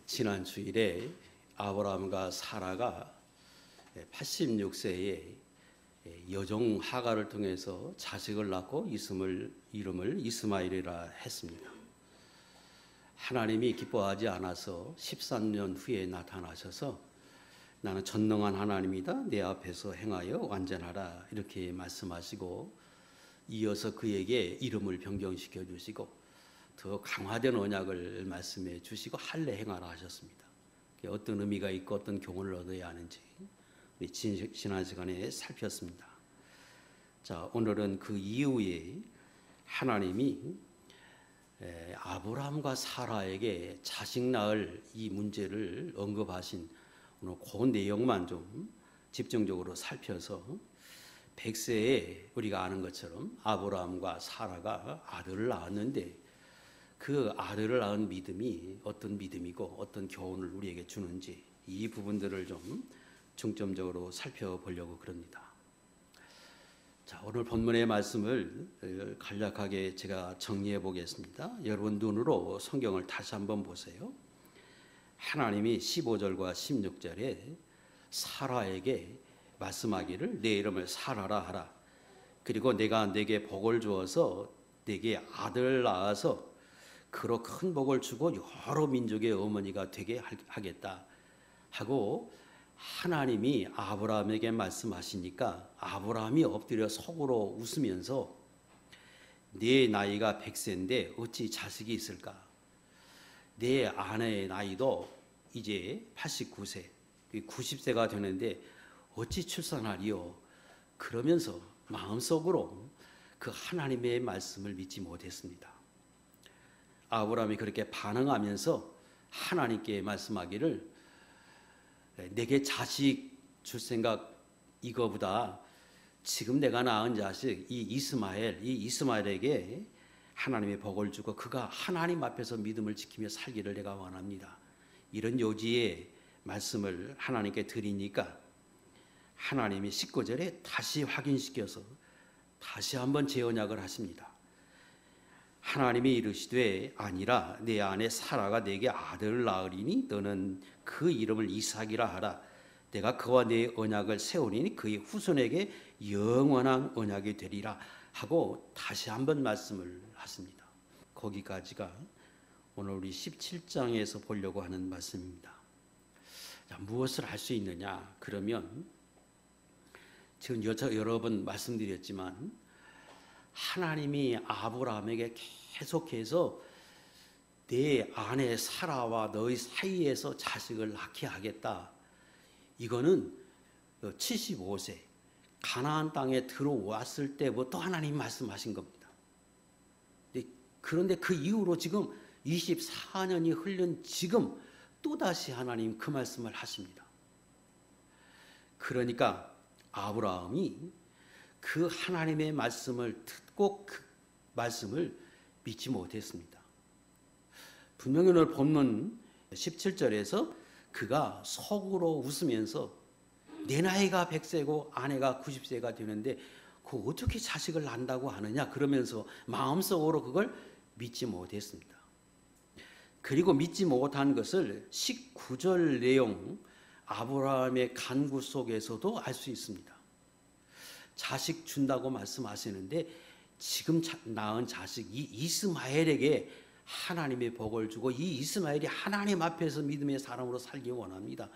지난 주일에 아브라함과 사라가 86세에 여종 하가를 통해서 자식을 낳고 이름을 이스마엘이라 했습니다. 하나님이 기뻐하지 않아서 13년 후에 나타나셔서 나는 전능한 하나님이다. 내 앞에서 행하여 완전하라. 이렇게 말씀하시고 이어서 그에게 이름을 변경시켜 주시고 더 강화된 언약을 말씀해 주시고 할례 행하라 하셨습니다. 어떤 의미가 있고 어떤 교훈을 얻어야 하는지 우리 지난 시간에 살폈습니다. 자, 오늘은 그 이후에 하나님이 아브라함과 사라에게 자식 낳을 이 문제를 언급하신 오늘 그 내용만 좀 집중적으로 살펴서 100세에 우리가 아는 것처럼 아브라함과 사라가 아들을 낳았는데 그 아들을 낳은 믿음이 어떤 믿음이고 어떤 교훈을 우리에게 주는지 이 부분들을 좀 중점적으로 살펴보려고 그럽니다. 자, 오늘 본문의 말씀을 간략하게 제가 정리해 보겠습니다. 여러분 눈으로 성경을 다시 한번 보세요. 하나님이 15절과 16절에 사라에게 말씀하기를 내 이름을 사라라 하라. 그리고 내가 내게 복을 주어서 내게 아들 낳아서 그로 큰 복을 주고 여러 민족의 어머니가 되게 하겠다 하고 하나님이 아브라함에게 말씀하시니까 아브라함이 엎드려 속으로 웃으면서 내 나이가 100세인데 어찌 자식이 있을까? 내 아내의 나이도 이제 89세, 90세가 되는데 어찌 출산하리요? 그러면서 마음속으로 그 하나님의 말씀을 믿지 못했습니다. 아브라함이 그렇게 반응하면서 하나님께 말씀하기를 내게 자식 줄 생각 이거보다 지금 내가 낳은 자식 이 이스마엘에게 하나님의 복을 주고 그가 하나님 앞에서 믿음을 지키며 살기를 내가 원합니다. 이런 요지의 말씀을 하나님께 드리니까 하나님이 19절에 다시 확인시켜서 다시 한번 재언약을 하십니다. 하나님이 이르시되 아니라 내 아내 사라가 내게 아들을 낳으리니 너는 그 이름을 이삭이라 하라. 내가 그와 내 언약을 세우리니 그의 후손에게 영원한 언약이 되리라 하고 다시 한번 말씀을 하십니다. 거기까지가 오늘 우리 17장에서 보려고 하는 말씀입니다. 자, 무엇을 할 수 있느냐? 그러면 지금 여러 번 말씀드렸지만 하나님이 아브라함에게 계속해서 내 아내 사라와 너희 사이에서 자식을 낳게 하겠다. 이거는 75세 가나안 땅에 들어왔을 때부터 하나님 말씀하신 겁니다. 그런데 그 이후로 지금 24년이 흘른 지금 또다시 하나님 그 말씀을 하십니다. 그러니까 아브라함이 그 하나님의 말씀을 듣고 그 말씀을 믿지 못했습니다. 분명히 오늘 본문 17절에서 그가 속으로 웃으면서 내 나이가 100세고 아내가 90세가 되는데 그 어떻게 자식을 낳는다고 하느냐 그러면서 마음속으로 그걸 믿지 못했습니다. 그리고 믿지 못한 것을 19절 내용 아브라함의 간구 속에서도 알 수 있습니다. 자식 준다고 말씀하시는데 지금 낳은 자식 이 이스마엘에게 하나님의 복을 주고 이 이스마엘이 하나님 앞에서 믿음의 사람으로 살기 원합니다.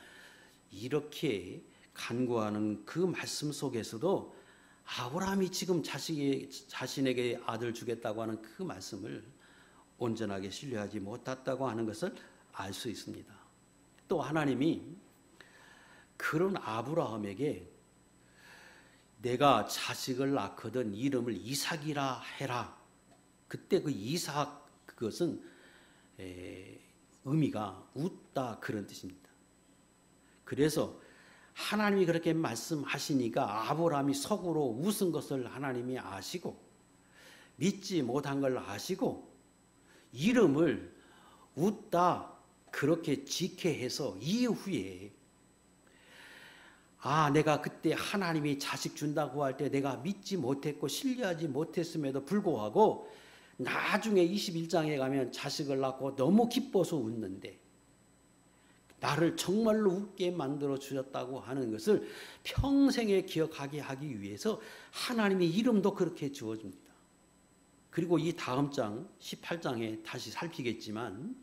이렇게 간구하는 그 말씀 속에서도 아브라함이 지금 자신에게 아들 주겠다고 하는 그 말씀을 온전하게 신뢰하지 못했다고 하는 것을 알 수 있습니다. 또 하나님이 그런 아브라함에게 내가 자식을 낳거든 이름을 이삭이라 해라. 그때 그 이삭 그것은 의미가 웃다 그런 뜻입니다. 그래서 하나님이 그렇게 말씀하시니까 아브라함이 속으로 웃은 것을 하나님이 아시고 믿지 못한 걸 아시고 이름을 웃다 그렇게 지게 해서 이후에 내가 그때 하나님이 자식 준다고 할 때 내가 믿지 못했고 신뢰하지 못했음에도 불구하고 나중에 21장에 가면 자식을 낳고 너무 기뻐서 웃는데 나를 정말로 웃게 만들어 주셨다고 하는 것을 평생에 기억하게 하기 위해서 하나님의 이름도 그렇게 지어줍니다. 그리고 이 다음 장 18장에 다시 살피겠지만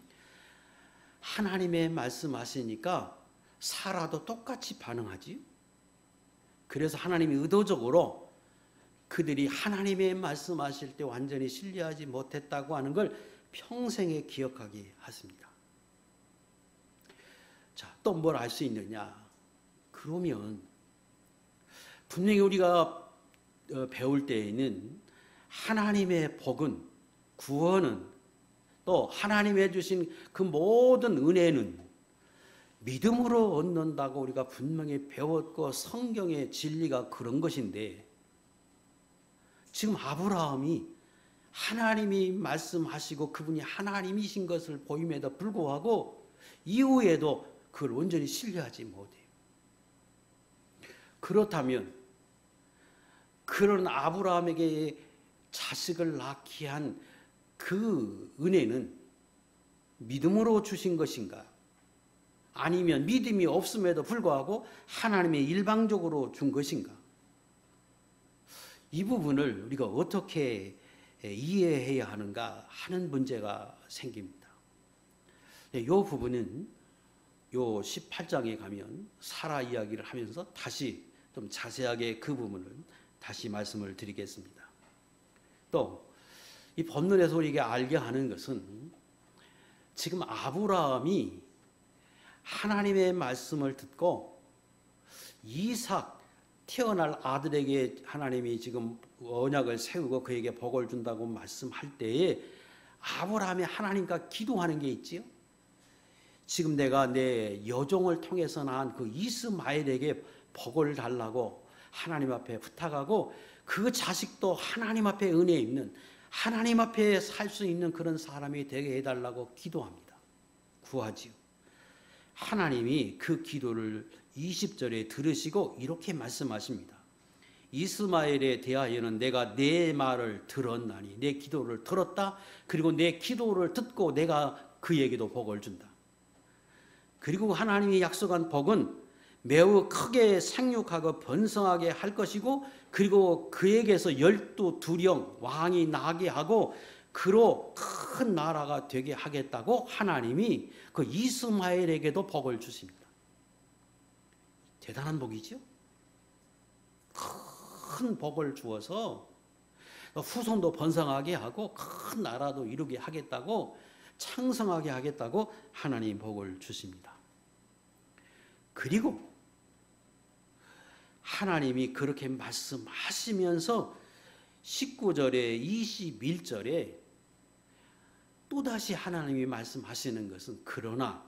하나님의 말씀하시니까 사라도 똑같이 반응하지. 그래서 하나님이 의도적으로 그들이 하나님의 말씀하실 때 완전히 신뢰하지 못했다고 하는 걸 평생에 기억하게 하십니다. 자, 또 뭘 알 수 있느냐? 그러면 분명히 우리가 배울 때에는 하나님의 복은, 구원은, 또 하나님이 주신 그 모든 은혜는 믿음으로 얻는다고 우리가 분명히 배웠고 성경의 진리가 그런 것인데, 지금 아브라함이 하나님이 말씀하시고 그분이 하나님이신 것을 보임에도 불구하고 이후에도 그걸 온전히 신뢰하지 못해요. 그렇다면 그런 아브라함에게 자식을 낳게 한 그 은혜는 믿음으로 주신 것인가? 아니면 믿음이 없음에도 불구하고 하나님이 일방적으로 준 것인가? 이 부분을 우리가 어떻게 이해해야 하는가 하는 문제가 생깁니다. 이 부분은 요 18장에 가면 사라 이야기를 하면서 다시 좀 자세하게 그 부분을 다시 말씀을 드리겠습니다. 또 이 본문에서 우리에게 알게 하는 것은 지금 아브라함이 하나님의 말씀을 듣고 이삭 태어날 아들에게 하나님이 지금 언약을 세우고 그에게 복을 준다고 말씀할 때에 아브라함이 하나님과 기도하는 게 있지요. 지금 내가 내 여종을 통해서 낳은 그 이스마엘에게 복을 달라고 하나님 앞에 부탁하고 그 자식도 하나님 앞에 은혜 있는 하나님 앞에 살 수 있는 그런 사람이 되게 해달라고 기도합니다. 구하지요. 하나님이 그 기도를 20절에 들으시고 이렇게 말씀하십니다. 이스마엘에 대하여는 내가 내 말을 들었나니, 내 기도를 들었다. 그리고 내 기도를 듣고 내가 그에게도 복을 준다. 그리고 하나님이 약속한 복은 매우 크게 생육하고 번성하게 할 것이고, 그리고 그에게서 12두령 왕이 나게 하고 그로 큰 나라가 되게 하겠다고 하나님이 그 이스마엘에게도 복을 주십니다. 대단한 복이죠. 큰 복을 주어서 후손도 번성하게 하고 큰 나라도 이루게 하겠다고, 창성하게 하겠다고 하나님 복을 주십니다. 그리고 하나님이 그렇게 말씀하시면서 19절에 21절에 또다시 하나님이 말씀하시는 것은, 그러나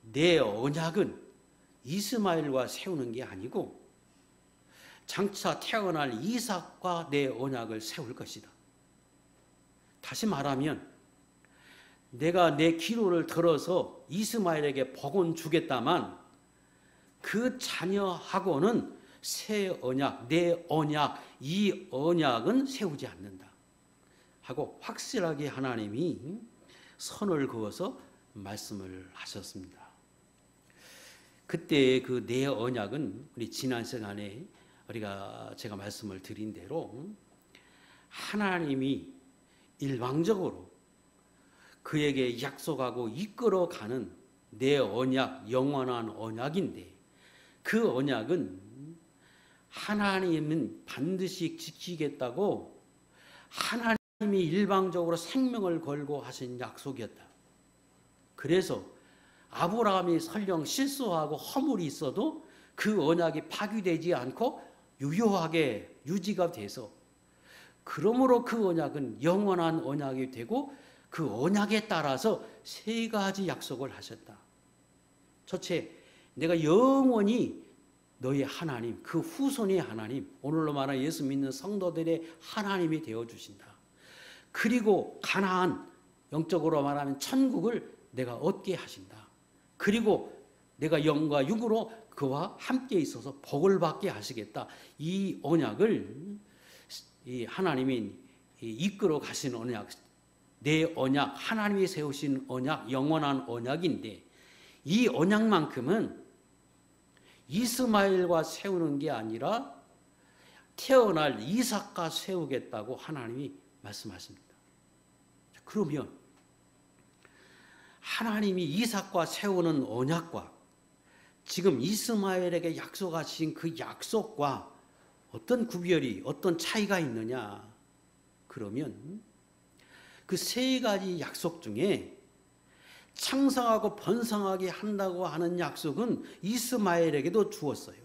내 언약은 이스마엘과 세우는 게 아니고 장차 태어날 이삭과 내 언약을 세울 것이다. 다시 말하면 내가 내 기도를 들어서 이스마엘에게 복은 주겠다만 그 자녀하고는 새 언약, 내 언약, 이 언약은 세우지 않는다 하고 확실하게 하나님이 선을 그어서 말씀을 하셨습니다. 그때 그 내 언약은 우리 지난 시간에 제가 말씀을 드린 대로 하나님이 일방적으로 그에게 약속하고 이끌어가는 내 언약, 영원한 언약인데, 그 언약은 하나님은 반드시 지키겠다고 하나님이 일방적으로 생명을 걸고 하신 약속이었다. 그래서 아브라함이 설령 실수하고 허물이 있어도 그 언약이 파괴되지 않고 유효하게 유지가 돼서, 그러므로 그 언약은 영원한 언약이 되고 그 언약에 따라서 세 가지 약속을 하셨다. 첫째, 내가 영원히 너희 하나님, 그 후손의 하나님, 오늘로 말하는 예수 믿는 성도들의 하나님이 되어주신다. 그리고 가나안, 영적으로 말하면 천국을 내가 얻게 하신다. 그리고 내가 영과 육으로 그와 함께 있어서 복을 받게 하시겠다. 이 언약을 하나님이 이끌어 가신 언약, 내 언약, 하나님이 세우신 언약, 영원한 언약인데, 이 언약만큼은 이스마엘과 세우는 게 아니라 태어날 이삭과 세우겠다고 하나님이 말씀하십니다. 그러면 하나님이 이삭과 세우는 언약과 지금 이스마엘에게 약속하신 그 약속과 어떤 구별이, 어떤 차이가 있느냐? 그러면 그 세 가지 약속 중에 창성하고 번성하게 한다고 하는 약속은 이스마엘에게도 주었어요.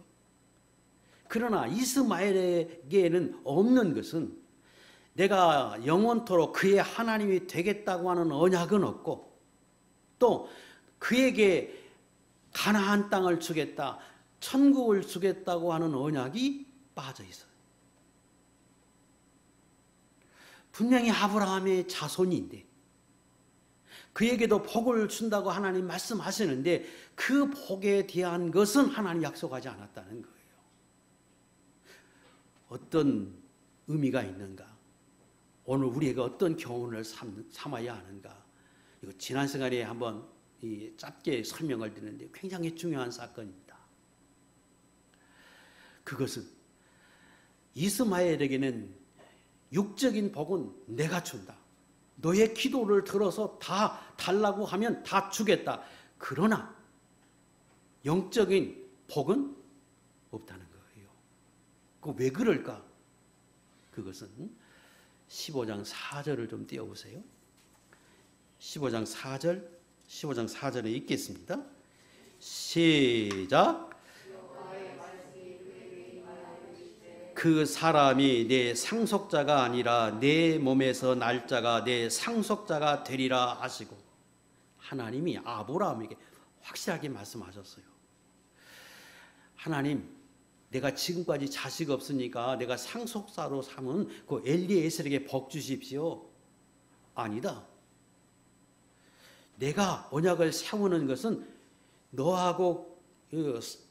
그러나 이스마엘에게는 없는 것은 내가 영원토록 그의 하나님이 되겠다고 하는 언약은 없고, 또 그에게 가나안 땅을 주겠다, 천국을 주겠다고 하는 언약이 빠져 있어요. 분명히 아브라함의 자손인데 그에게도 복을 준다고 하나님 말씀하시는데 그 복에 대한 것은 하나님 약속하지 않았다는 거예요. 어떤 의미가 있는가? 오늘 우리에게 어떤 교훈을 삼아야 하는가? 이거 지난 시간에 한번 짧게 설명을 드렸는데 굉장히 중요한 사건입니다. 그것은 이스마엘에게는 육적인 복은 내가 준다. 너의 기도를 들어서 다 달라고 하면 다 주겠다. 그러나 영적인 복은 없다는 거예요. 그 왜 그럴까? 그것은 15장 4절을 좀 띄워보세요. 15장 4절에 읽겠습니다. 시작. 그 사람이 내 상속자가 아니라 내 몸에서 날 자가 내 상속자가 되리라 하시고, 하나님이 아브라함에게 확실하게 말씀하셨어요. 하나님, 내가 지금까지 자식 없으니까 내가 상속자로 삼은 그 엘리에셀에게 복 주십시오. 아니다. 내가 언약을 세우는 것은 너하고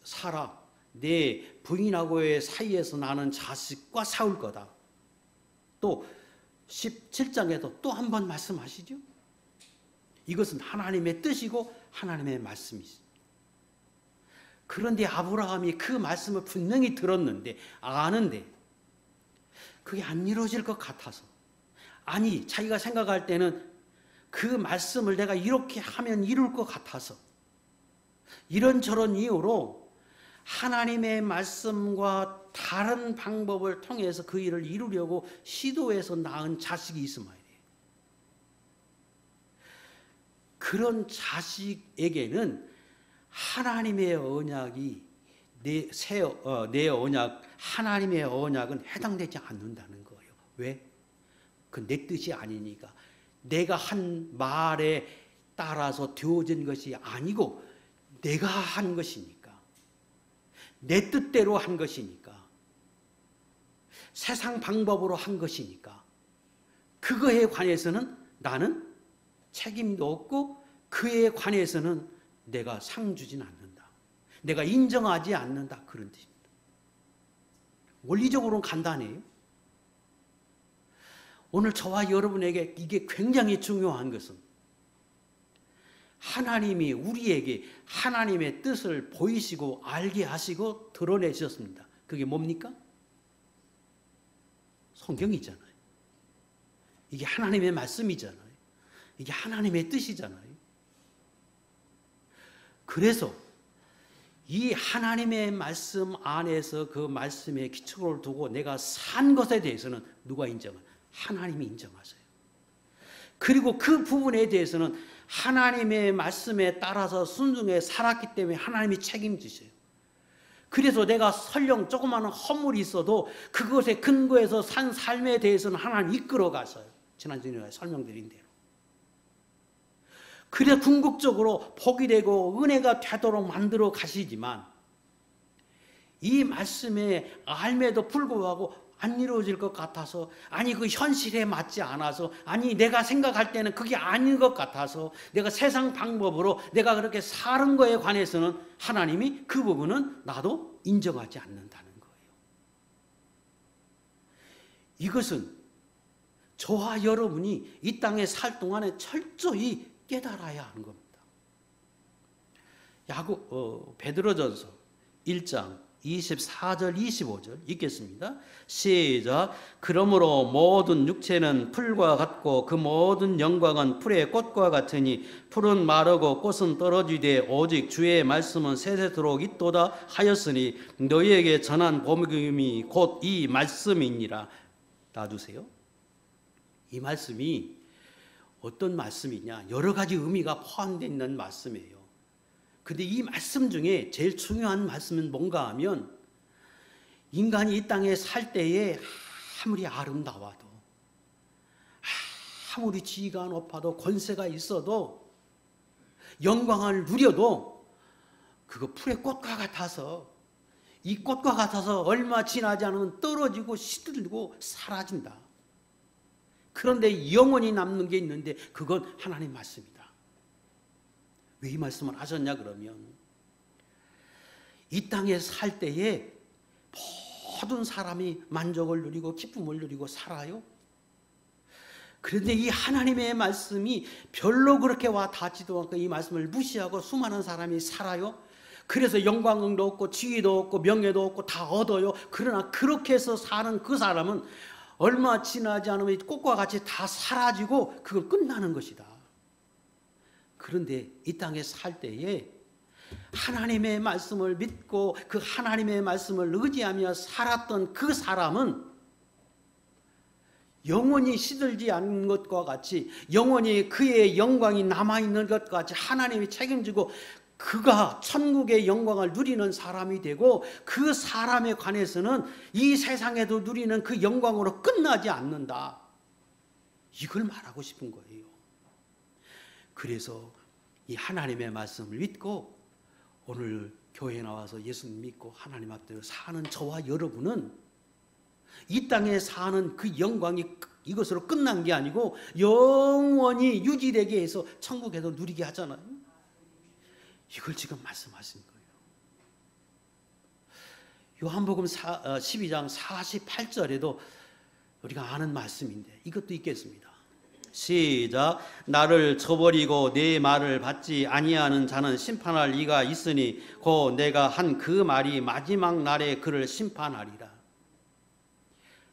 사라, 내 부인하고의 사이에서 나는 자식과 싸울 거다. 또 17장에도 또 한 번 말씀하시죠. 이것은 하나님의 뜻이고 하나님의 말씀이죠. 그런데 아브라함이 그 말씀을 분명히 들었는데, 아는데 그게 안 이루어질 것 같아서, 아니 자기가 생각할 때는 그 말씀을 내가 이렇게 하면 이룰 것 같아서 이런저런 이유로 하나님의 말씀과 다른 방법을 통해서 그 일을 이루려고 시도해서 낳은 자식이 이스마엘이에요. 그런 자식에게는 하나님의 언약이 내 언약, 하나님의 언약은 해당되지 않는다는 거예요. 왜? 그 내 뜻이 아니니까. 내가 한 말에 따라서 되어진 것이 아니고 내가 한 것이니까. 내 뜻대로 한 것이니까. 세상 방법으로 한 것이니까. 그거에 관해서는 나는 책임도 없고 그에 관해서는 내가 상 주진 않는다. 내가 인정하지 않는다. 그런 뜻입니다. 원리적으로는 간단해요. 오늘 저와 여러분에게 이게 굉장히 중요한 것은 하나님이 우리에게 하나님의 뜻을 보이시고 알게 하시고 드러내셨습니다. 그게 뭡니까? 성경이잖아요. 이게 하나님의 말씀이잖아요. 이게 하나님의 뜻이잖아요. 그래서 이 하나님의 말씀 안에서 그 말씀에 기초를 두고 내가 산 것에 대해서는 누가 인정을? 하나님이 인정하세요. 그리고 그 부분에 대해서는 하나님의 말씀에 따라서 순종해 살았기 때문에 하나님이 책임지세요. 그래서 내가 설령 조그마한 허물이 있어도 그것에 근거해서 산 삶에 대해서는 하나님 이끌어 가서요. 지난주에 설명드린 대로. 그래 궁극적으로 복이 되고 은혜가 되도록 만들어 가시지만 이 말씀에 알매도 불구하고 안 이루어질 것 같아서, 아니 그 현실에 맞지 않아서, 아니 내가 생각할 때는 그게 아닌 것 같아서 내가 세상 방법으로 내가 그렇게 사는 거에 관해서는 하나님이 그 부분은 나도 인정하지 않는다는 거예요. 이것은 저와 여러분이 이 땅에 살 동안에 철저히 깨달아야 하는 겁니다. 베드로전서 1장 24절 25절 읽겠습니다. 시작. 그러므로 모든 육체는 풀과 같고 그 모든 영광은 풀의 꽃과 같으니 풀은 마르고 꽃은 떨어지되 오직 주의 말씀은 세세토록 있도다 하였으니 너희에게 전한 복음이 곧 이 말씀이니라. 놔두세요. 이 말씀이 어떤 말씀이냐, 여러 가지 의미가 포함되어 있는 말씀이에요. 근데 이 말씀 중에 제일 중요한 말씀은 뭔가 하면, 인간이 이 땅에 살 때에 아무리 아름다워도, 아무리 지위가 높아도, 권세가 있어도, 영광을 누려도 그거 풀의 꽃과 같아서, 이 꽃과 같아서 얼마 지나지 않으면 떨어지고 시들고 사라진다. 그런데 영원히 남는 게 있는데 그건 하나님 말씀이다. 왜 이 말씀을 하셨냐 그러면, 이 땅에 살 때에 모든 사람이 만족을 누리고 기쁨을 누리고 살아요. 그런데 이 하나님의 말씀이 별로 그렇게 와 닿지도 않고 이 말씀을 무시하고 수많은 사람이 살아요. 그래서 영광도 없고 지위도 없고 명예도 없고 다 얻어요. 그러나 그렇게 해서 사는 그 사람은 얼마 지나지 않으면 꽃과 같이 다 사라지고 그건 끝나는 것이다. 그런데 이 땅에 살 때에 하나님의 말씀을 믿고 그 하나님의 말씀을 의지하며 살았던 그 사람은 영원히 시들지 않는 것과 같이, 영원히 그의 영광이 남아있는 것과 같이 하나님이 책임지고 그가 천국의 영광을 누리는 사람이 되고, 그 사람에 관해서는 이 세상에도 누리는 그 영광으로 끝나지 않는다. 이걸 말하고 싶은 거예요. 그래서 이 하나님의 말씀을 믿고 오늘 교회에 나와서 예수 믿고 하나님 앞에 사는 저와 여러분은 이 땅에 사는 그 영광이 이것으로 끝난 게 아니고 영원히 유지되게 해서 천국에서 누리게 하잖아요. 이걸 지금 말씀하신 거예요. 요한복음 12장 48절에도 우리가 아는 말씀인데 이것도 읽겠습니다. 시작. 나를 저버리고 내 말을 받지 아니하는 자는 심판할 이가 있으니 곧 내가 한 그 말이 마지막 날에 그를 심판하리라.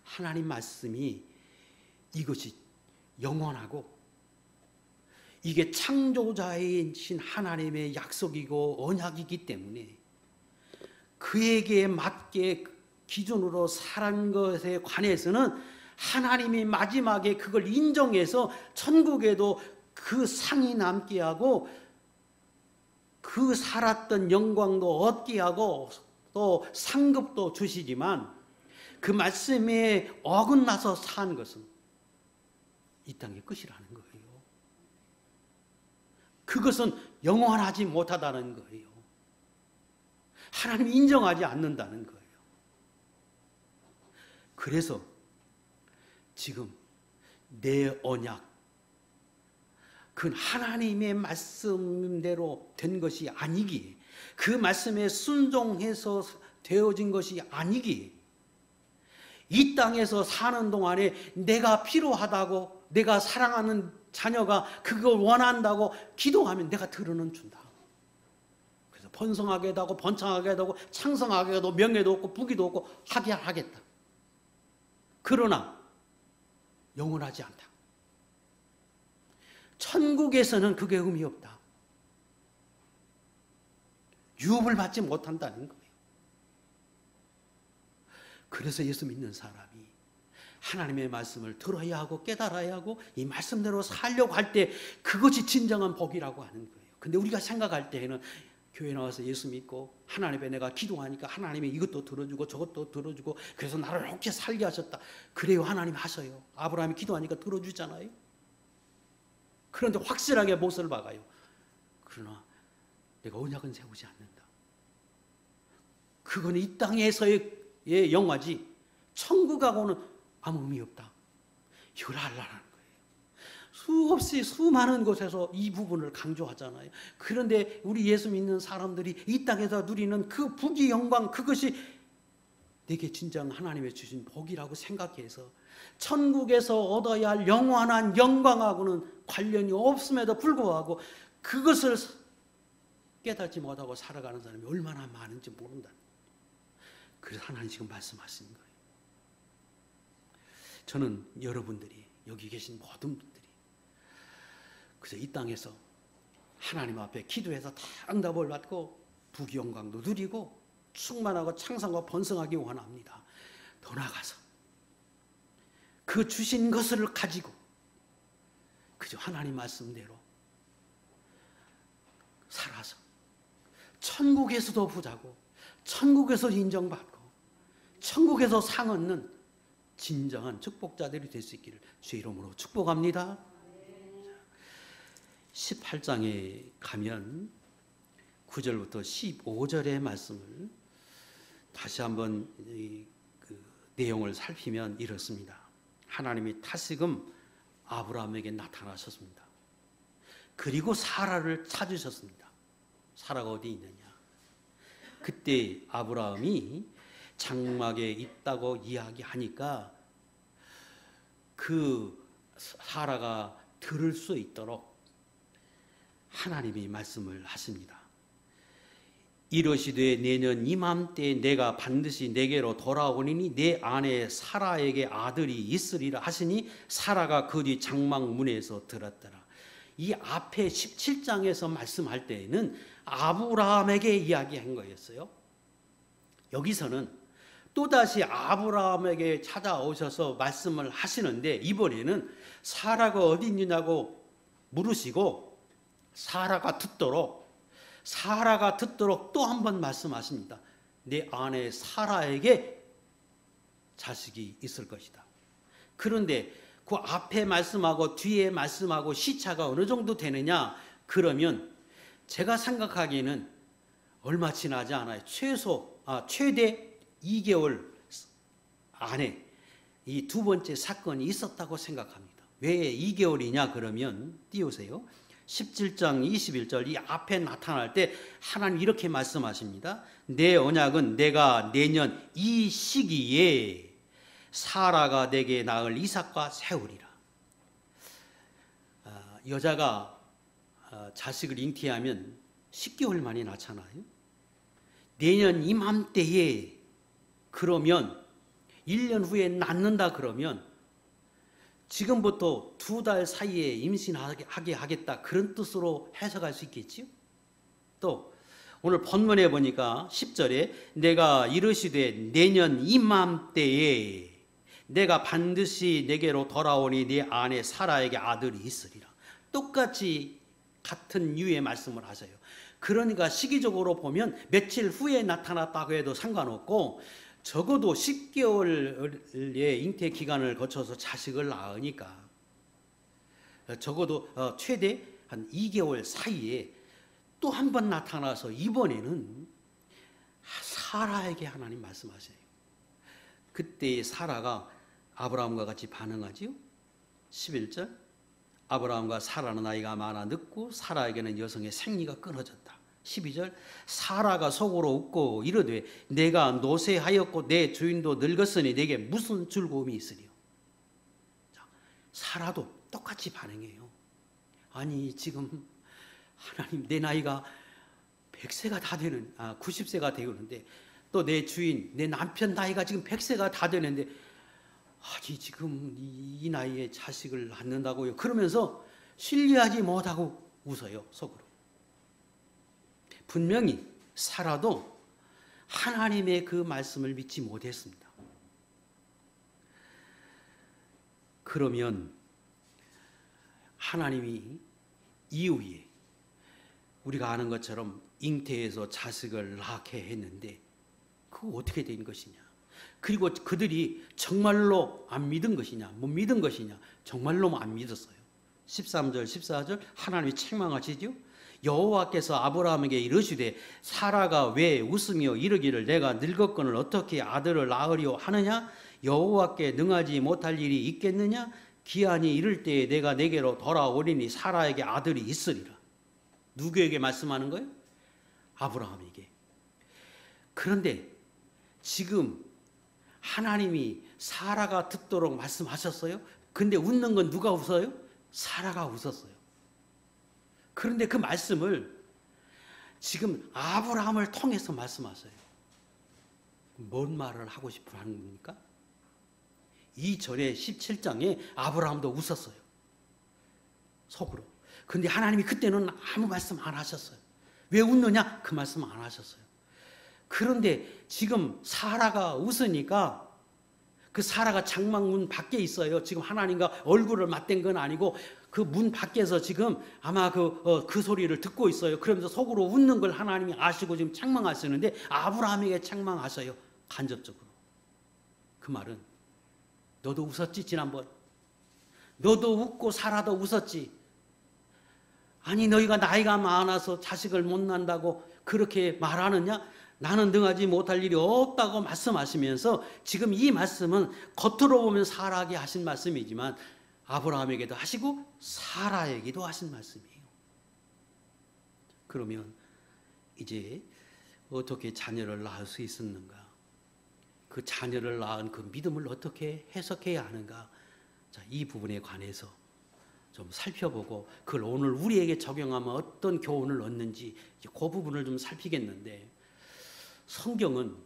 하나님 말씀이 이것이 영원하고 이게 창조자이신 하나님의 약속이고 언약이기 때문에 그에게 맞게 기준으로 살은 것에 관해서는 하나님이 마지막에 그걸 인정해서 천국에도 그 상이 남게 하고 그 살았던 영광도 얻게 하고 또 상급도 주시지만, 그 말씀에 어긋나서 산 것은 이 땅의 끝이라는 거예요. 그것은 영원하지 못하다는 거예요. 하나님이 인정하지 않는다는 거예요. 그래서 지금 내 언약, 그 하나님의 말씀대로 된 것이 아니기에, 그 말씀에 순종해서 되어진 것이 아니기에, 이 땅에서 사는 동안에 내가 필요하다고, 내가 사랑하는 자녀가 그걸 원한다고 기도하면 내가 들어는 준다. 그래서 번성하게 하고 번창하게 하고 창성하게 하고 명예도 없고 부귀도 없고 하게 하겠다. 그러나 영원하지 않다. 천국에서는 그게 의미 없다. 유업을 받지 못한다는 거예요. 그래서 예수 믿는 사람이 하나님의 말씀을 들어야 하고 깨달아야 하고 이 말씀대로 살려고 할 때 그것이 진정한 복이라고 하는 거예요. 근데 우리가 생각할 때에는 교회 나와서 예수 믿고 하나님에 내가 기도하니까 하나님이 이것도 들어주고 저것도 들어주고 그래서 나를 혹시 살게 하셨다. 그래요, 하나님 하셔요. 아브라함이 기도하니까 들어주잖아요. 그런데 확실하게 못을 박아요. 그러나 내가 언약은 세우지 않는다. 그건 이 땅에서의 영화지 천국하고는 아무 의미 없다. 이걸 알라는 거예요. 수없이 수많은 곳에서 이 부분을 강조하잖아요. 그런데 우리 예수 믿는 사람들이 이 땅에서 누리는 그 부귀 영광, 그것이 내게 진정 하나님의 주신 복이라고 생각해서 천국에서 얻어야 할 영원한 영광하고는 관련이 없음에도 불구하고 그것을 깨닫지 못하고 살아가는 사람이 얼마나 많은지 모른다. 그래서 하나님 지금 말씀하시는 거예요. 저는 여러분들이, 여기 계신 모든 분들이 그래서 이 땅에서 하나님 앞에 기도해서 다 응답을 받고 부귀영광도 누리고 충만하고 창성하고 번성하기 원합니다. 더 나아가서 그 주신 것을 가지고 그저 하나님 말씀대로 살아서 천국에서도 부자고 천국에서 인정받고 천국에서 상 얻는 진정한 축복자들이 될 수 있기를 주의 이름으로 축복합니다. 18장에 가면 9절부터 15절의 말씀을 다시 한번 그 내용을 살피면 이렇습니다. 하나님이 다시금 아브라함에게 나타나셨습니다. 그리고 사라를 찾으셨습니다. 사라가 어디 있느냐? 그때 아브라함이 장막에 있다고 이야기하니까 그 사라가 들을 수 있도록 하나님이 말씀을 하십니다. 이르시되 내년 이맘때 내가 반드시 내게로 돌아오리니 내 아내 사라에게 아들이 있으리라 하시니 사라가 그 뒤 장막 문에서 들었더라. 이 앞에 17장에서 말씀할 때에는 아브라함에게 이야기한 거였어요. 여기서는 또다시 아브라함에게 찾아오셔서 말씀을 하시는데 이번에는 사라가 어디 있느냐고 물으시고 사라가 듣도록 또 한 번 말씀하십니다. 내 아내 사라에게 자식이 있을 것이다. 그런데 그 앞에 말씀하고 뒤에 말씀하고 시차가 어느 정도 되느냐? 그러면 제가 생각하기에는 얼마 지나지 않아요. 최대 2개월 안에 이 두 번째 사건이 있었다고 생각합니다. 왜 2개월이냐? 그러면 띄우세요. 17장 21절 이 앞에 나타날 때 하나님 이렇게 말씀하십니다. 내 언약은 내가 내년 이 시기에 사라가 내게 낳을 이삭과 세우리라. 여자가 자식을 잉태하면 10개월 만에 낳잖아요. 내년 이맘때에 그러면 1년 후에 낳는다 그러면 지금부터 2달 사이에 임신하게 하겠다 그런 뜻으로 해석할 수 있겠지요. 또 오늘 본문에 보니까 10절에 내가 이르시되 내년 이맘때에 내가 반드시 내게로 돌아오니 내 아내 사라에게 아들이 있으리라. 똑같이 같은 유의 말씀을 하세요. 그러니까 시기적으로 보면 며칠 후에 나타났다고 해도 상관없고 적어도 10개월의 잉태 기간을 거쳐서 자식을 낳으니까 적어도 최대 한 2개월 사이에 또 한 번 나타나서 이번에는 사라에게 하나님 말씀하세요. 그때 사라가 아브라함과 같이 반응하지요. 11절 아브라함과 사라는 나이가 많아 늙고 사라에게는 여성의 생리가 끊어졌다. 12절 사라가 속으로 웃고 이르되 내가 노쇠하였고 내 주인도 늙었으니 내게 무슨 즐거움이 있으리요. 자, 사라도 똑같이 반응해요. 아니 지금 하나님 내 나이가 100세가 다 되는 90세가 되는데 또 내 주인 내 남편 나이가 지금 100세가 다 되는데 아니 지금 이 나이에 자식을 낳는다고요. 그러면서 신뢰하지 못하고 웃어요. 속으로. 분명히 사라도 하나님의 그 말씀을 믿지 못했습니다. 그러면 하나님이 이후에 우리가 아는 것처럼 잉태해서 자식을 낳게 했는데 그거 어떻게 된 것이냐? 그리고 그들이 정말로 안 믿은 것이냐? 못 믿은 것이냐? 정말로 안 믿었어요. 13절 14절 하나님이 책망하시죠. 여호와께서 아브라함에게 이르시되 사라가 왜 웃으며 이르기를 내가 늙었거늘 어떻게 아들을 낳으려 하느냐? 여호와께 능하지 못할 일이 있겠느냐? 기한이 이를 때에 내가 내게로 돌아오리니 사라에게 아들이 있으리라. 누구에게 말씀하는 거예요? 아브라함에게. 그런데 지금 하나님이 사라가 듣도록 말씀하셨어요. 근데 웃는 건 누가 웃어요? 사라가 웃었어요. 그런데 그 말씀을 지금 아브라함을 통해서 말씀하세요. 뭔 말을 하고 싶어 하는 겁니까? 이절의 17장에 아브라함도 웃었어요. 속으로. 근데 하나님이 그때는 아무 말씀 안 하셨어요. 왜 웃느냐? 그 말씀 안 하셨어요. 그런데 지금 사라가 웃으니까 그 사라가 장막문 밖에 있어요. 지금 하나님과 얼굴을 맞댄 건 아니고 그 문 밖에서 지금 아마 그 소리를 듣고 있어요. 그러면서 속으로 웃는 걸 하나님이 아시고 지금 책망하시는데 아브라함에게 책망하셔요. 간접적으로. 그 말은 너도 웃었지 지난번. 너도 웃고 사라도 웃었지. 아니 너희가 나이가 많아서 자식을 못 낳는다고 그렇게 말하느냐? 나는 능하지 못할 일이 없다고 말씀하시면서 지금 이 말씀은 겉으로 보면 사라에게 하신 말씀이지만 아브라함에게도 하시고 사라에게도 하신 말씀이에요. 그러면 이제 어떻게 자녀를 낳을 수 있었는가? 그 자녀를 낳은 그 믿음을 어떻게 해석해야 하는가? 자, 이 부분에 관해서 좀 살펴보고 그걸 오늘 우리에게 적용하면 어떤 교훈을 얻는지 그 부분을 좀 살피겠는데 성경은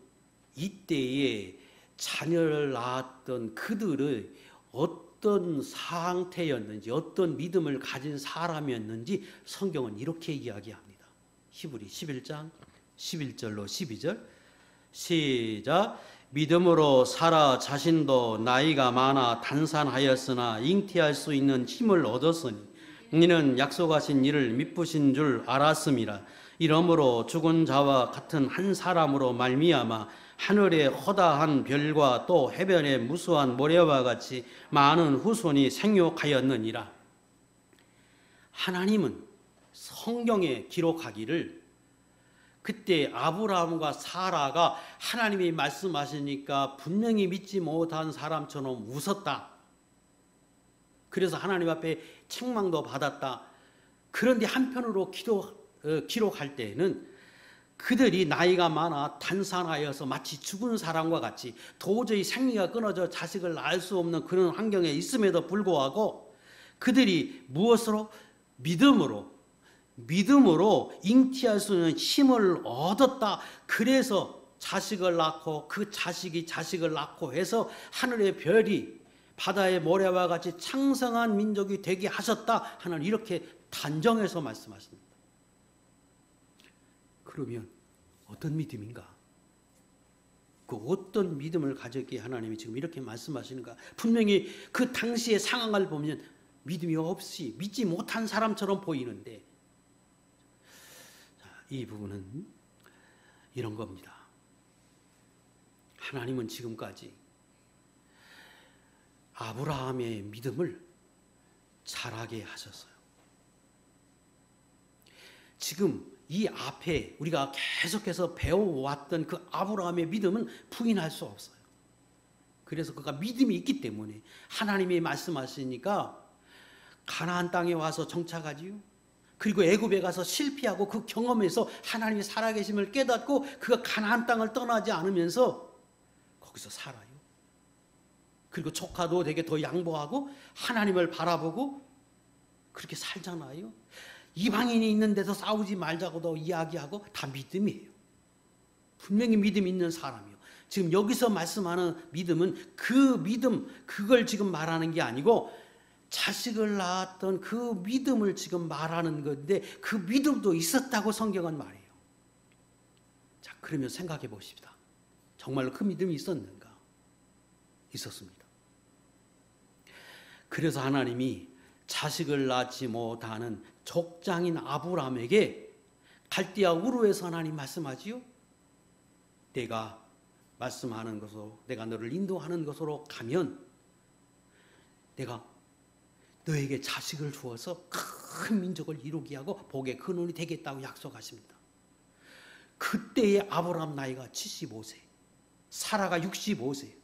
이때에 자녀를 낳았던 그들의 어떤 상태였는지 어떤 믿음을 가진 사람이었는지 성경은 이렇게 이야기합니다. 히브리 11장 11절로 12절 시작. 믿음으로 사라 자신도 나이가 많아 단산하였으나 잉태할 수 있는 힘을 얻었으니 이는 약속하신 이를 미쁘신 줄 알았음이라. 이러므로 죽은 자와 같은 한 사람으로 말미암아 하늘의 허다한 별과 또 해변의 무수한 모래와 같이 많은 후손이 생육하였느니라. 하나님은 성경에 기록하기를 그때 아브라함과 사라가 하나님이 말씀하시니까 분명히 믿지 못한 사람처럼 웃었다. 그래서 하나님 앞에 책망도 받았다. 그런데 한편으로 기록할 때에는 그들이 나이가 많아 단산하여서 마치 죽은 사람과 같이 도저히 생리가 끊어져 자식을 낳을 수 없는 그런 환경에 있음에도 불구하고 그들이 무엇으로? 믿음으로 잉태할 수 있는 힘을 얻었다. 그래서 자식을 낳고 그 자식이 자식을 낳고 해서 하늘의 별이 바다의 모래와 같이 창성한 민족이 되게 하셨다 하는 이렇게 단정해서 말씀하십니다. 그러면 어떤 믿음인가? 그 어떤 믿음을 가졌기에 하나님이 지금 이렇게 말씀하시는가? 분명히 그 당시의 상황을 보면 믿음이 없이 믿지 못한 사람처럼 보이는데 이 부분은 이런 겁니다. 하나님은 지금까지 아브라함의 믿음을 자라게 하셨어요. 지금 이 앞에 우리가 계속해서 배워왔던 그 아브라함의 믿음은 부인할 수 없어요. 그래서 그가 믿음이 있기 때문에 하나님이 말씀하시니까 가나안 땅에 와서 정착하지요. 그리고 애굽에 가서 실패하고 그 경험에서 하나님이 살아계심을 깨닫고 그가 가나안 땅을 떠나지 않으면서 거기서 살아요. 그리고 조카도 되게 더 양보하고 하나님을 바라보고 그렇게 살잖아요. 이방인이 있는 데서 싸우지 말자고도 이야기하고 다 믿음이에요. 분명히 믿음 있는 사람이요. 지금 여기서 말씀하는 믿음은 그 믿음, 그걸 지금 말하는 게 아니고 자식을 낳았던 그 믿음을 지금 말하는 건데 그 믿음도 있었다고 성경은 말해요. 자, 그러면 생각해 보십시다. 정말로 그 믿음이 있었는가? 있었습니다. 그래서 하나님이 자식을 낳지 못하는 족장인 아브라함에게 갈대아 우르에서 하나님 말씀하지요. 내가 말씀하는 것으로 내가 너를 인도하는 것으로 가면 내가 너에게 자식을 주어서 큰 민족을 이루게 하고 복의 근원이 되겠다고 약속하십니다. 그때의 아브라함 나이가 75세, 사라가 65세.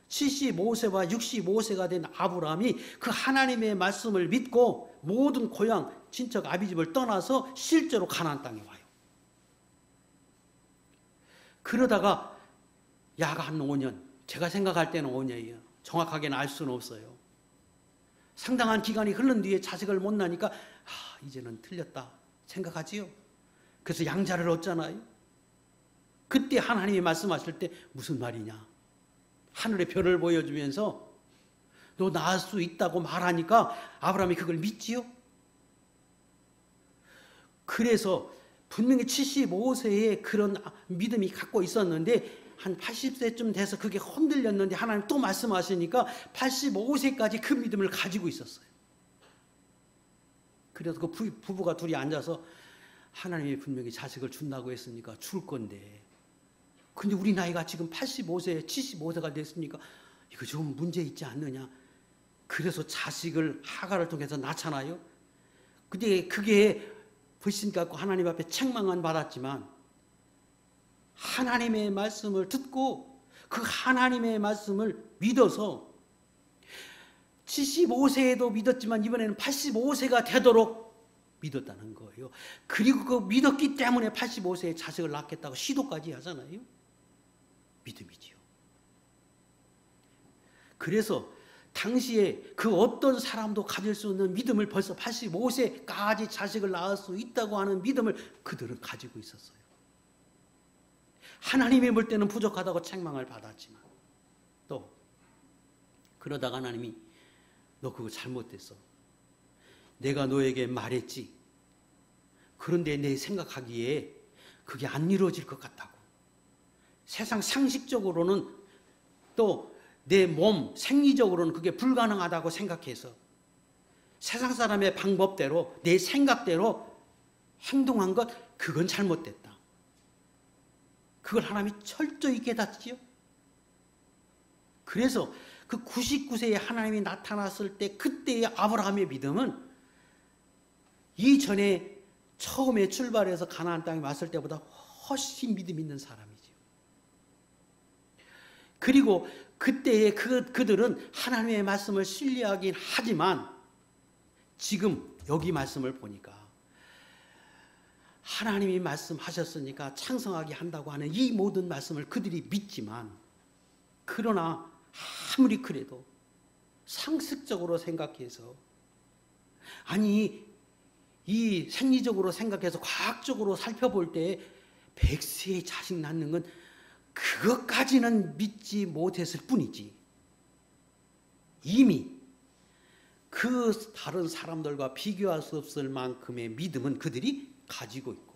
75세와 65세가 된 아브라함이 그 하나님의 말씀을 믿고 모든 고향, 친척, 아비집을 떠나서 실제로 가나안 땅에 와요. 그러다가 약 한 5년, 제가 생각할 때는 5년이에요. 정확하게는 알 수는 없어요. 상당한 기간이 흐른 뒤에 자식을 못 낳으니까 이제는 틀렸다 생각하지요. 그래서 양자를 얻잖아요. 그때 하나님이 말씀하실 때 무슨 말이냐? 하늘의 별을 보여주면서 너 낳을 수 있다고 말하니까 아브라함이 그걸 믿지요. 그래서 분명히 75세에 그런 믿음이 갖고 있었는데 한 80세쯤 돼서 그게 흔들렸는데 하나님 또 말씀하시니까 85세까지 그 믿음을 가지고 있었어요. 그래서 그 부부가 둘이 앉아서 하나님이 분명히 자식을 준다고 했으니까 줄 건데 근데 우리 나이가 지금 85세, 75세가 됐으니까 이거 좀 문제 있지 않느냐. 그래서 자식을 하갈을 통해서 낳잖아요. 근데 그게 불신 갖고 하나님 앞에 책망은 받았지만 하나님의 말씀을 듣고 그 하나님의 말씀을 믿어서 75세에도 믿었지만 이번에는 85세가 되도록 믿었다는 거예요. 그리고 그 믿었기 때문에 85세에 자식을 낳겠다고 시도까지 하잖아요. 믿음이지요. 그래서 당시에 그 어떤 사람도 가질 수 있는 믿음을 벌써 85세까지 자식을 낳을 수 있다고 하는 믿음을 그들은 가지고 있었어요. 하나님이 볼 때는 부족하다고 책망을 받았지만 또 그러다가 하나님이 너 그거 잘못됐어. 내가 너에게 말했지. 그런데 내 생각하기에 그게 안 이루어질 것 같다고. 세상 상식적으로는 또 내 몸, 생리적으로는 그게 불가능하다고 생각해서 세상 사람의 방법대로 내 생각대로 행동한 것 그건 잘못됐다. 그걸 하나님이 철저히 깨닫지요. 그래서 그 99세에 하나님이 나타났을 때 그때의 아브라함의 믿음은 이전에 처음에 출발해서 가나안 땅에 왔을 때보다 훨씬 믿음 있는 사람이지요. 그리고 그때에 그들은 하나님의 말씀을 신뢰하긴 하지만 지금 여기 말씀을 보니까 하나님이 말씀하셨으니까 창성하게 한다고 하는 이 모든 말씀을 그들이 믿지만 그러나 아무리 그래도 상식적으로 생각해서 아니 이 생리적으로 생각해서 과학적으로 살펴볼 때 100세의 자식 낳는 건 그것까지는 믿지 못했을 뿐이지 이미 그 다른 사람들과 비교할 수 없을 만큼의 믿음은 그들이 가지고 있고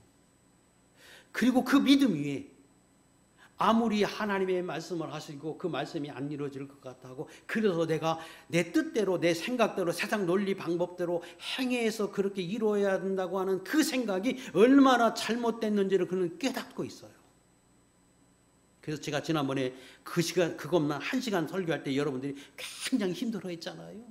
그리고 그 믿음 위에 아무리 하나님의 말씀을 하시고 그 말씀이 안 이루어질 것 같다고 그래서 내가 내 뜻대로 내 생각대로 세상 논리 방법대로 행해서 그렇게 이루어야 된다고 하는 그 생각이 얼마나 잘못됐는지를 그는 깨닫고 있어요. 그래서 제가 지난번에 그것만 1시간 설교할 때 여러분들이 굉장히 힘들어 했잖아요.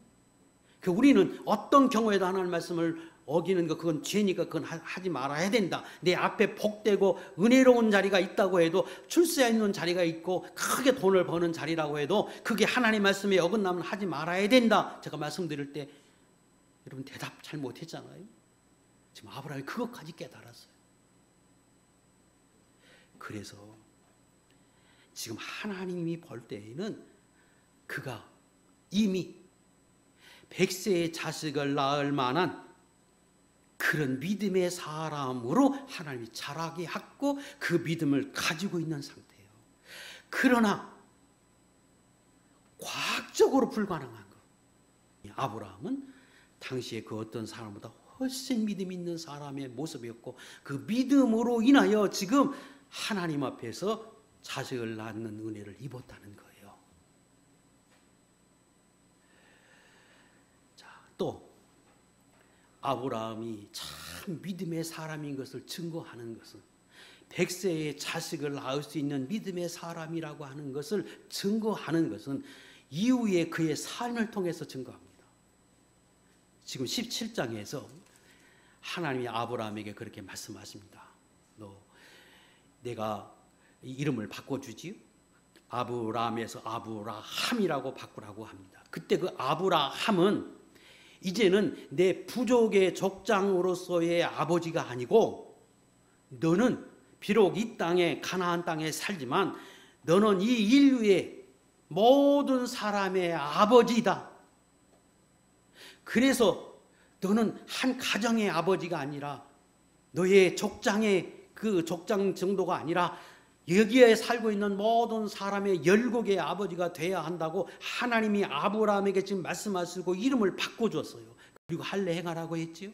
우리는 어떤 경우에도 하나님의 말씀을 어기는 거 그건 죄니까 그건 하지 말아야 된다. 내 앞에 복되고 은혜로운 자리가 있다고 해도 출세해 있는 자리가 있고 크게 돈을 버는 자리라고 해도 그게 하나님 말씀에 어긋나면 하지 말아야 된다. 제가 말씀드릴 때 여러분 대답 잘 못했잖아요. 지금 아브라함이 그것까지 깨달았어요. 그래서 지금 하나님이 볼 때에는 그가 이미 100세의 자식을 낳을 만한 그런 믿음의 사람으로 하나님이 자라게 하고 그 믿음을 가지고 있는 상태예요. 그러나 과학적으로 불가능한 것. 아브라함은 당시에 그 어떤 사람보다 훨씬 믿음 있는 사람의 모습이었고 그 믿음으로 인하여 지금 하나님 앞에서 자식을 낳는 은혜를 입었다는 거예요. 자, 또 아브라함이 참 믿음의 사람인 것을 증거하는 것은 100세의 자식을 낳을 수 있는 믿음의 사람이라고 하는 것을 증거하는 것은 이후에 그의 삶을 통해서 증거합니다. 지금 17장에서 하나님이 아브라함에게 그렇게 말씀하십니다. 내가 이름을 바꿔주지 아브라함에서 아브라함이라고 바꾸라고 합니다. 그때 그 아브라함은 이제는 내 부족의 족장으로서의 아버지가 아니고 너는 비록 이 땅에 가나안 땅에 살지만 너는 이 인류의 모든 사람의 아버지다. 그래서 너는 한 가정의 아버지가 아니라 너의 족장의 그 족장 정도가 아니라 여기에 살고 있는 모든 사람의 열국의 아버지가 돼야 한다고 하나님이 아브라함에게 지금 말씀하시고 이름을 바꿔줬어요. 그리고 할례 행하라고 했지요.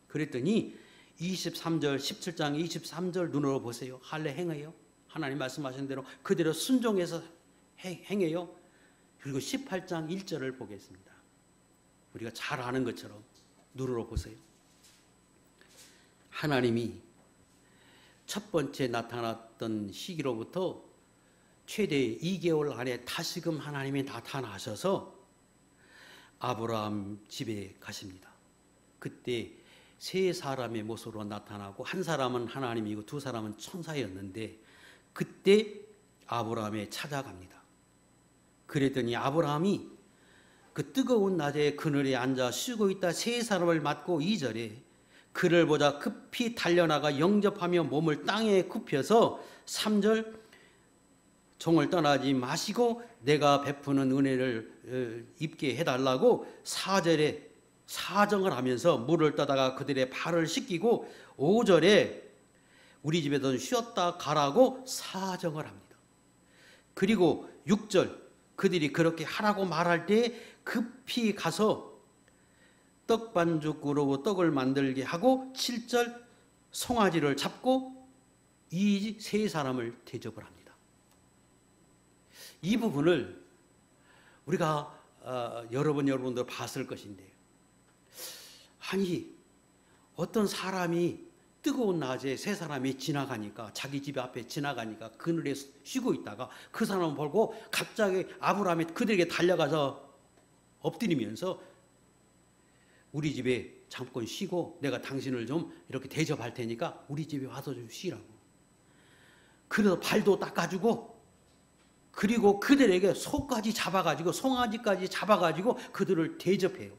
그랬더니 23절 17장 23절 눈으로 보세요. 할례 행해요. 하나님 말씀하신 대로 그대로 순종해서 행해요. 그리고 18장 1절을 보겠습니다. 우리가 잘 아는 것처럼 눈으로 보세요. 하나님이 첫 번째 나타났던 시기로부터 최대 2개월 안에 다시금 하나님이 나타나셔서 아브라함 집에 가십니다. 그때 세 사람의 모습으로 나타나고 한 사람은 하나님이고 두 사람은 천사였는데 그때 아브라함에 찾아갑니다. 그랬더니 아브라함이 그 뜨거운 낮에 그늘에 앉아 쉬고 있다 세 사람을 맞고 2절에 그를 보자 급히 달려나가 영접하며 몸을 땅에 굽혀서 3절 종을 떠나지 마시고 내가 베푸는 은혜를 입게 해달라고 4절에 사정을 하면서 물을 떠다가 그들의 발을 씻기고 5절에 우리 집에서 쉬었다 가라고 사정을 합니다. 그리고 6절 그들이 그렇게 하라고 말할 때 급히 가서 떡 반죽으로 떡을 만들게 하고 7절 송아지를 잡고 이 세 사람을 대접을 합니다. 이 부분을 우리가 여러분들 봤을 것인데 아니 어떤 사람이 뜨거운 낮에 세 사람이 지나가니까 자기 집 앞에 지나가니까 그늘에 쉬고 있다가 그 사람을 보고 갑자기 아브라함이 그들에게 달려가서 엎드리면서 우리 집에 잠깐 쉬고 내가 당신을 좀 이렇게 대접할 테니까 우리 집에 와서 좀 쉬라고. 그래서 발도 닦아주고 그리고 그들에게 소까지 잡아가지고 송아지까지 잡아가지고 그들을 대접해요.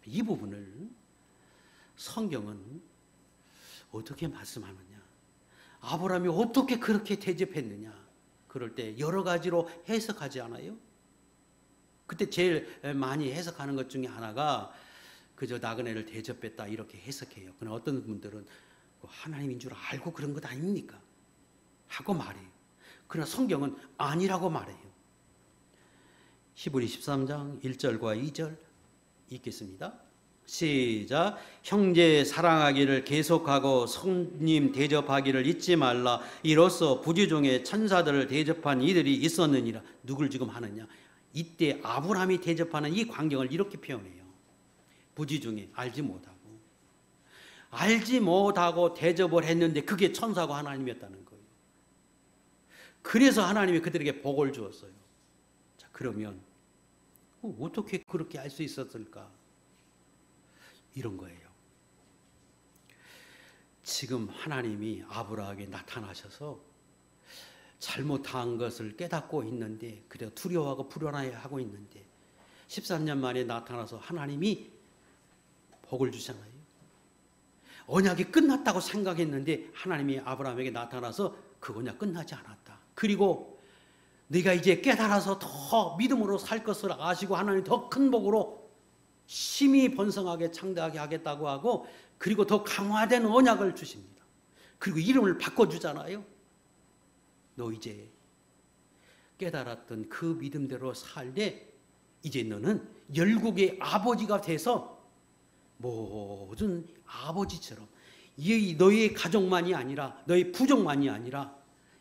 이 부분을 성경은 어떻게 말씀하느냐? 아브라함이 어떻게 그렇게 대접했느냐? 그럴 때 여러 가지로 해석하지 않아요? 그때 제일 많이 해석하는 것 중에 하나가 그저 나그네를 대접했다 이렇게 해석해요. 그러나 어떤 분들은 하나님인 줄 알고 그런 것 아닙니까? 하고 말해요. 그러나 성경은 아니라고 말해요. 히브리 13장 1절과 2절 읽겠습니다. 시작. 형제 사랑하기를 계속하고 손님 대접하기를 잊지 말라. 이로써 부지 중에 천사들을 대접한 이들이 있었느니라. 누굴 지금 하느냐? 이때 아브라함이 대접하는 이 광경을 이렇게 표현해요. 부지 중에 알지 못하고 대접을 했는데 그게 천사고 하나님이었다는 거예요. 그래서 하나님이 그들에게 복을 주었어요. 자, 그러면 어떻게 그렇게 할 수 있었을까? 이런 거예요. 지금 하나님이 아브라함에게 나타나셔서 잘못한 것을 깨닫고 있는데 그래도 두려워하고 불안해하고 있는데 13년 만에 나타나서 하나님이 복을 주잖아요. 언약이 끝났다고 생각했는데 하나님이 아브라함에게 나타나서 그 언약 끝나지 않았다. 그리고 네가 이제 깨달아서 더 믿음으로 살 것을 아시고 하나님 더 큰 복으로 심히 번성하게 창대하게 하겠다고 하고 그리고 더 강화된 언약을 주십니다. 그리고 이름을 바꿔주잖아요. 너 이제 깨달았던 그 믿음대로 살되 이제 너는 열국의 아버지가 돼서 모든 아버지처럼 너의 가족만이 아니라 너의 부족만이 아니라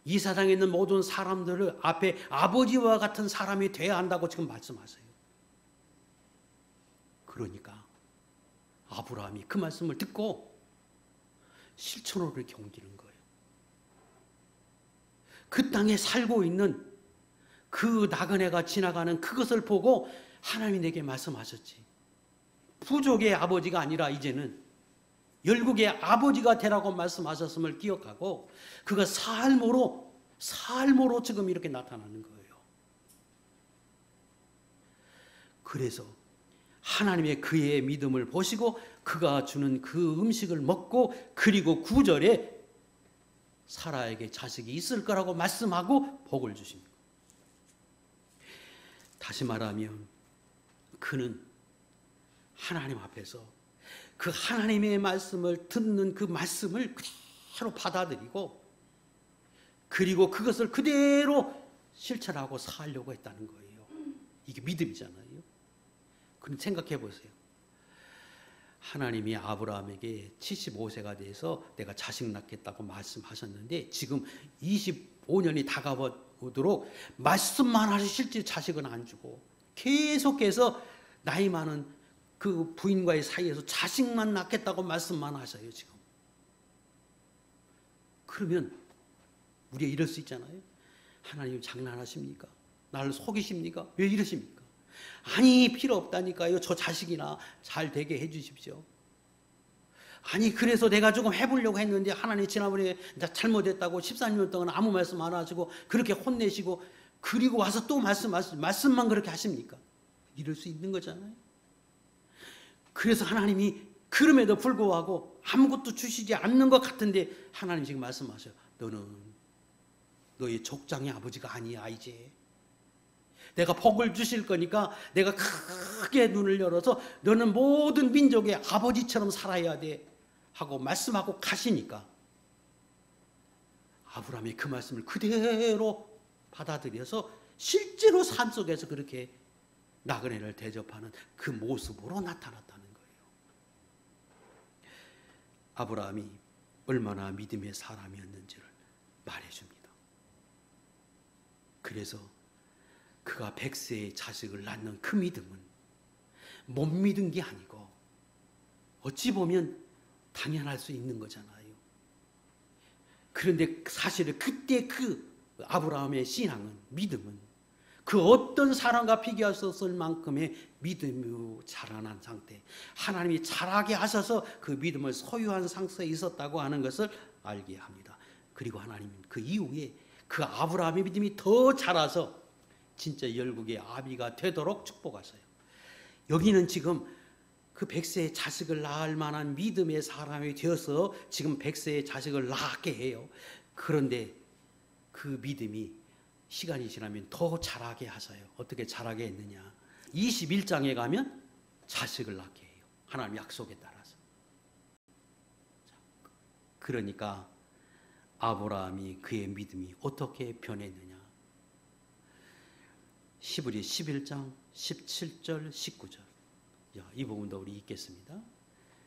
이 세상에 있는 모든 사람들을 앞에 아버지와 같은 사람이 돼야 한다고 지금 말씀하세요. 그러니까 아브라함이 그 말씀을 듣고 실천으로 이렇게 옮기는 거예요. 그 땅에 살고 있는 그 나그네가 지나가는 그것을 보고 하나님이 내게 말씀하셨지. 부족의 아버지가 아니라 이제는 열국의 아버지가 되라고 말씀하셨음을 기억하고 그가 삶으로 지금 이렇게 나타나는 거예요. 그래서 하나님의 그의 믿음을 보시고 그가 주는 그 음식을 먹고 그리고 9절에 사라에게 자식이 있을 거라고 말씀하고 복을 주십니다. 다시 말하면 그는 하나님 앞에서 그 하나님의 말씀을 듣는 그 말씀을 그대로 받아들이고 그리고 그것을 그대로 실천하고 살려고 했다는 거예요. 이게 믿음이잖아요. 그럼 생각해 보세요. 하나님이 아브라함에게 75세가 돼서 내가 자식 낳겠다고 말씀하셨는데 지금 25년이 다가오도록 말씀만 하시 실제 자식은 안 주고 계속해서 나이 많은 그 부인과의 사이에서 자식만 낳겠다고 말씀만 하셔요 지금. 그러면 우리가 이럴 수 있잖아요. 하나님 장난하십니까? 나를 속이십니까? 왜 이러십니까? 아니 필요 없다니까요. 저 자식이나 잘 되게 해주십시오. 아니 그래서 내가 조금 해보려고 했는데 하나님 지난번에 잘못했다고 14년 동안 아무 말씀 안 하시고 그렇게 혼내시고 그리고 와서 또 말씀만 그렇게 하십니까? 이럴 수 있는 거잖아요. 그래서 하나님이 그럼에도 불구하고 아무것도 주시지 않는 것 같은데 하나님 지금 말씀하셔요. 너는 너의 족장의 아버지가 아니야 이제. 내가 복을 주실 거니까 내가 크게 눈을 열어서 너는 모든 민족의 아버지처럼 살아야 돼 하고 말씀하고 가시니까 아브라함이 그 말씀을 그대로 받아들여서 실제로 삶 속에서 그렇게 나그네를 대접하는 그 모습으로 나타났다는 거예요. 아브라함이 얼마나 믿음의 사람이었는지를 말해줍니다. 그래서 그가 100세의 자식을 낳는 그 믿음은 못 믿은 게 아니고 어찌 보면 당연할 수 있는 거잖아요. 그런데 사실은 그때 그 아브라함의 신앙은 믿음은 그 어떤 사람과 비교할 수 없을 만큼의 믿음으로 자라난 상태, 하나님이 자라게 하셔서 그 믿음을 소유한 상태에 있었다고 하는 것을 알게 합니다. 그리고 하나님은 그 이후에 그 아브라함의 믿음이 더 자라서 진짜 열국의 아비가 되도록 축복하세요. 여기는 지금 그 100세의 자식을 낳을 만한 믿음의 사람이 되어서 지금 100세의 자식을 낳게 해요. 그런데 그 믿음이 시간이 지나면 더 자라게 하셔요. 어떻게 자라게 했느냐. 21장에 가면 자식을 낳게 해요. 하나님 약속에 따라서. 그러니까 아브라함이 그의 믿음이 어떻게 변했느냐. 히브리 11장 17절 19절 이 부분도 우리 읽겠습니다.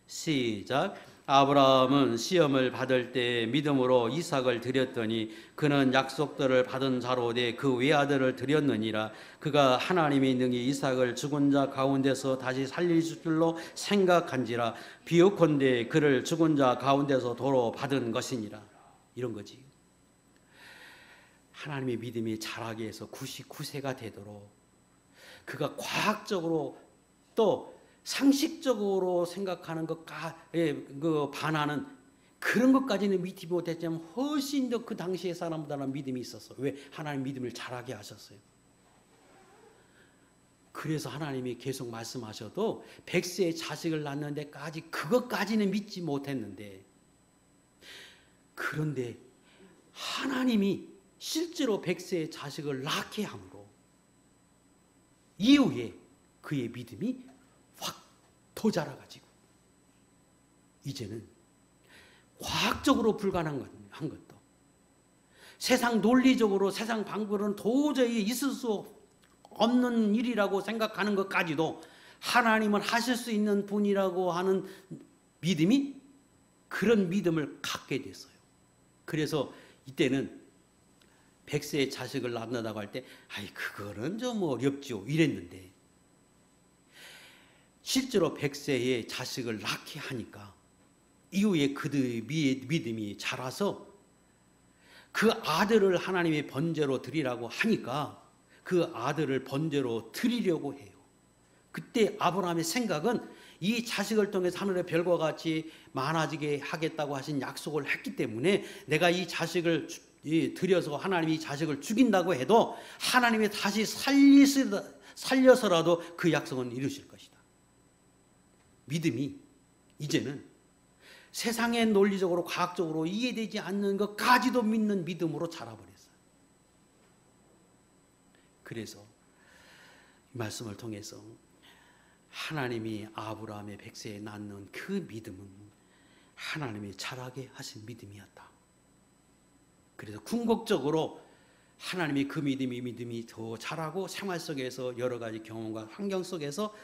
시작. 아브라함은 시험을 받을 때 믿음으로 이삭을 드렸더니 그는 약속들을 받은 자로 돼 그 외아들을 드렸느니라. 그가 하나님이 능히 이삭을 죽은 자 가운데서 다시 살릴 줄로 생각한지라. 비옵건대 그를 죽은 자 가운데서 도로 받은 것이니라. 이런 거지. 하나님의 믿음이 자라게 해서 99세가 되도록 그가 과학적으로 또 상식적으로 생각하는 것에 반하는 그런 것까지는 믿지 못했지만 훨씬 더 그 당시의 사람보다는 믿음이 있었어. 왜? 하나님 믿음을 자라게 하셨어요. 그래서 하나님이 계속 말씀하셔도 100세의 자식을 낳는 데까지 그것까지는 믿지 못했는데 그런데 하나님이 실제로 100세의 자식을 낳게 함으로 이후에 그의 믿음이 확 더 자라가지고 이제는 과학적으로 불가능한 것도 세상 논리적으로 세상 방법으로는 도저히 있을 수 없는 일이라고 생각하는 것까지도 하나님은 하실 수 있는 분이라고 하는 믿음이 그런 믿음을 갖게 됐어요. 그래서 이때는 100세의 자식을 낳는다고 할 때 아이 그거는 좀 어렵죠 이랬는데 실제로 100세의 자식을 낳게 하니까 이후에 그들의 믿음이 자라서 그 아들을 하나님의 번제로 드리라고 하니까 그 아들을 번제로 드리려고 해요. 그때 아브라함의 생각은 이 자식을 통해서 하늘의 별과 같이 많아지게 하겠다고 하신 약속을 했기 때문에 내가 이 자식을 드려서 하나님이 이 자식을 죽인다고 해도 하나님이 다시 살려서라도 그 약속은 이루실 것이다. 믿음이 이제는 세상의 논리적으로 과학적으로 이해되지 않는 것까지도 믿는 믿음으로 자라버렸어요. 그래서 이 말씀을 통해서 하나님이 아브라함의 백세에 낳는 그 믿음은 하나님이 자라게 하신 믿음이었다. 그래서 궁극적으로 하나님이 그 믿음이 더 자라고 생활 속에서 여러 가지 경험과 환경 속에서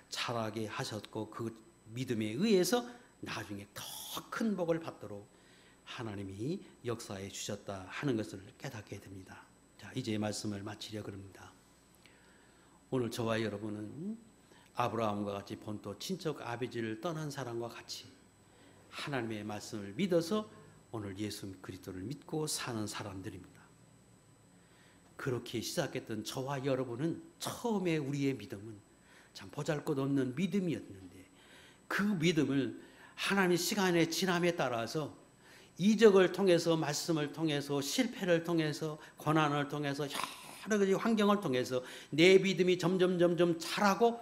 자라게 하셨고, 그 믿음에 의해서 나중에 더 큰 복을 받도록 하나님이 역사해 주셨다 하는 것을 깨닫게 됩니다. 자, 이제 말씀을 마치려고 합니다. 오늘 저와 여러분은 아브라함과 같이 본토 친척 아비지를 떠난 사람과 같이 하나님의 말씀을 믿어서 오늘 예수 그리스도를 믿고 사는 사람들입니다. 그렇게 시작했던 저와 여러분은 처음에 우리의 믿음은 참 보잘것없는 믿음이었는데, 그 믿음을 하나님의 시간의 지남에 따라서 이적을 통해서, 말씀을 통해서, 실패를 통해서, 고난을 통해서, 여러 가지 환경을 통해서 내 믿음이 점점 자라고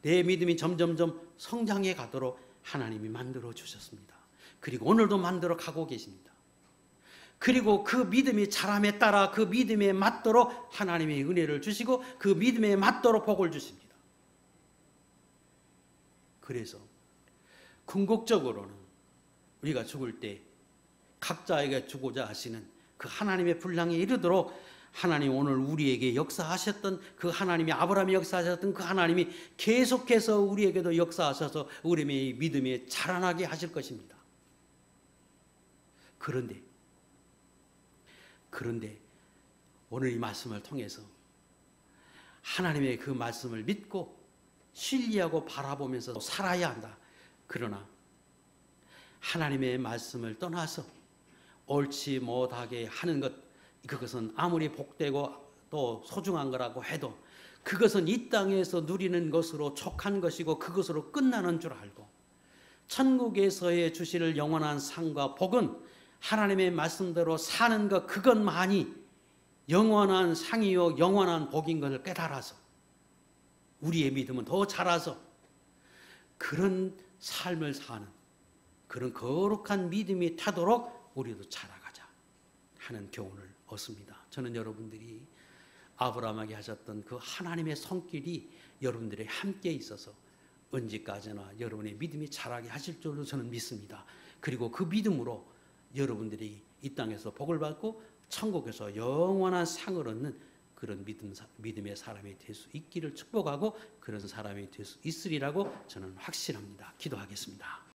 내 믿음이 점점 성장해 가도록 하나님이 만들어 주셨습니다. 그리고 오늘도 만들어 가고 계십니다. 그리고 그 믿음이 자람에 따라 그 믿음에 맞도록 하나님의 은혜를 주시고 그 믿음에 맞도록 복을 주십니다. 그래서 궁극적으로는 우리가 죽을 때 각자에게 주고자 하시는 그 하나님의 분량에 이르도록 하나님 오늘 우리에게 역사하셨던 그 하나님이, 아브라함이 역사하셨던 그 하나님이 계속해서 우리에게도 역사하셔서 우리의 믿음에 자라나게 하실 것입니다. 그런데 오늘 이 말씀을 통해서 하나님의 그 말씀을 믿고 신뢰하고 바라보면서 살아야 한다. 그러나 하나님의 말씀을 떠나서 옳지 못하게 하는 것, 그것은 아무리 복되고 또 소중한 거라고 해도 그것은 이 땅에서 누리는 것으로 촉한 것이고 그것으로 끝나는 줄 알고, 천국에서의 주실 영원한 상과 복은 하나님의 말씀대로 사는 것, 그것만이 영원한 상이요 영원한 복인 것을 깨달아서 우리의 믿음은 더 자라서 그런 삶을 사는 그런 거룩한 믿음이 타도록 우리도 자라가자 하는 교훈을 얻습니다. 저는 여러분들이 아브라함에게 하셨던 그 하나님의 손길이 여러분들의 함께 있어서 언제까지나 여러분의 믿음이 자라게 하실 줄로 저는 믿습니다. 그리고 그 믿음으로 여러분들이 이 땅에서 복을 받고 천국에서 영원한 상을 얻는 그런 믿음의 사람이 될 수 있기를 축복하고 그런 사람이 될 수 있으리라고 저는 확신합니다. 기도하겠습니다.